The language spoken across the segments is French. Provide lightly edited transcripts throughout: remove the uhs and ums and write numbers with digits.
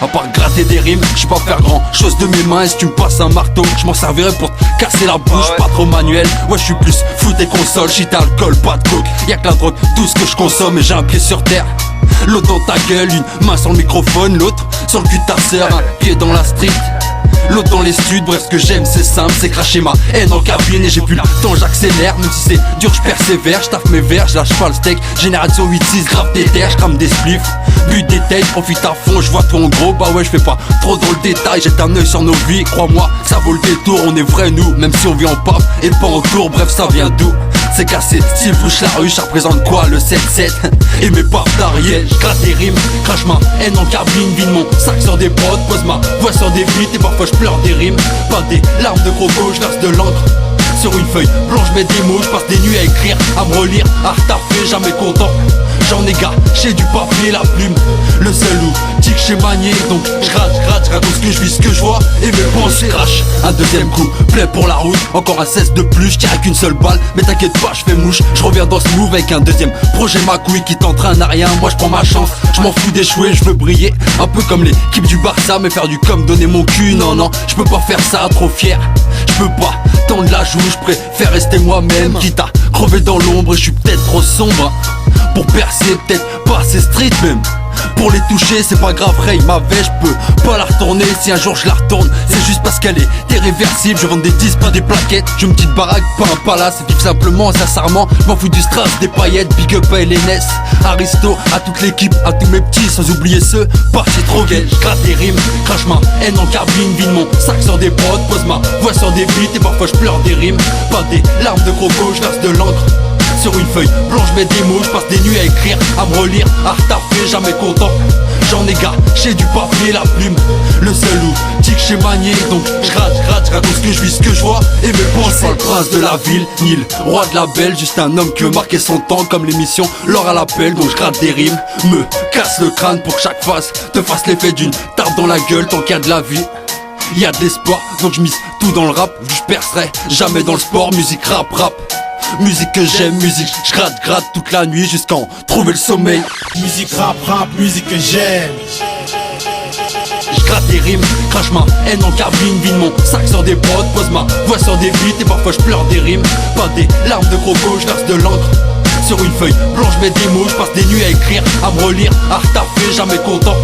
À part gratter des rimes, j'sais pas faire grand chose de mes mains. Et si tu me passes un marteau, j'm'en servirai pour te casser la bouche. Pas trop manuel, ouais j'suis plus foot et console. Shit, alcool, pas de coke, y'a que la drogue, tout ce que je consomme. Et j'ai un pied sur terre, l'autre dans ta gueule, une main sur le microphone, l'autre sur le cul de ta sœur, un pied dans la street, l'autre dans les studs. Bref, ce que j'aime c'est simple, c'est cracher ma haine en cabine. Et j'ai plus le temps, j'accélère, même si c'est dur j'persévère. J'taffe mes verres, j'lâche pas le steak. Génération 8-6, grave des terres, j'crame des spliffs, but des tailles, profite à fond, j'vois tout en gros. Bah ouais, j'fais pas trop dans le détail, jette un œil sur nos vies. Crois-moi, ça vaut le détour, on est vrai nous, même si on vit en paf et pas en tour. Bref, ça vient d'où? C'est cassé, style bouche la rue, ça représente quoi le 7-7 et mes parts d'arrière. J'gratte des rimes, crache ma haine en cabine, vide mon sac sur des prods, pose ma voix sur des beats et parfois j'pleure des rimes. Pas des larmes de croco, j'verse de l'encre sur une feuille blanche, j'mets des mots, j'passe des nuits à écrire, à me relire, à retaffer, jamais content. J'en ai gâché du papier, la plume, le seul outil que j'ai manié. Donc j'ratte ce que je vis, ce que je vois et mes pensées. Crash, un deuxième coup, plaît pour la route. Encore un 16 de plus, j'tire qu'une seule balle. Mais t'inquiète pas, j'fais mouche, j'reviens dans ce move avec un deuxième projet. Ma couille qui t'entraîne à rien, moi j'prends ma chance. J'm'en fous d'échouer, j'veux briller. Un peu comme l'équipe du Barça, mais faire du com, donner mon cul. Non, j'peux pas faire ça, trop fier. J'peux pas tendre la joue, j'préfère rester moi-même. Quitte à crever dans l'ombre, et j'suis peut-être trop sombre pour percer, peut-être pas assez street même. Pour les toucher, c'est pas grave, Ray, ma veille, j'peux pas la retourner. Si un jour je la retourne, c'est juste parce qu'elle est irréversible. Je vends des disques, pas des plaquettes. J'ai une petite baraque, pas un palace. Et tout simplement, sincèrement, j'm'en fous du strass, des paillettes. Big up à LNS, Aristo, à toute l'équipe, à tous mes petits, sans oublier ceux partis trop gays. J'gratte des rimes, crache ma haine en cabine, vide mon sac sur des prods, pose ma voix sur des beats et parfois j'pleure des rimes. Pas des larmes de croco, j'verse de l'encre sur une feuille blanche, j'mets des mots, j'passe des nuits à écrire, à me relire, à retaffer, jamais content. J'en ai gâché du papier, la plume, le seul outil que j'ai manié. Donc j'ratte ce que je vis, ce que je vois et mes pensées. Pas le prince de la ville, ni le roi de la belle, juste un homme qui veut marquer son temps comme l'émission l'or à l'appel. Donc j'gratte des rimes, me casse le crâne pour que chaque face te fasse l'effet d'une tarte dans la gueule. Tant qu'il y a de la vie, y a de l'espoir, donc je mise tout dans le rap. Je percerai jamais dans le sport, musique rap. Musique que j'aime, musique j'gratte toute la nuit jusqu'à en trouver le sommeil. Musique rap, musique que j'aime. J'gratte des rimes, crache ma haine en cabine, vide mon sac sur des prods, pose ma voix sur des beats et parfois j'pleure des rimes. Pas des larmes de croco, j'verse de l'encre sur une feuille blanche, j'mets des mots, j'passe des nuits à écrire, à me relire, à retaffer, jamais content.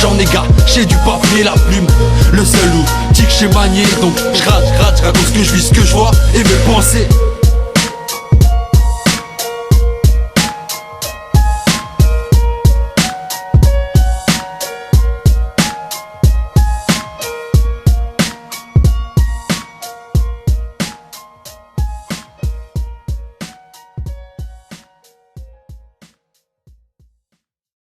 J'en ai gâché du papier, la plume, le seul outil que j'ai manié. Donc j'gratte ce que je vis, ce que je vois et mes pensées.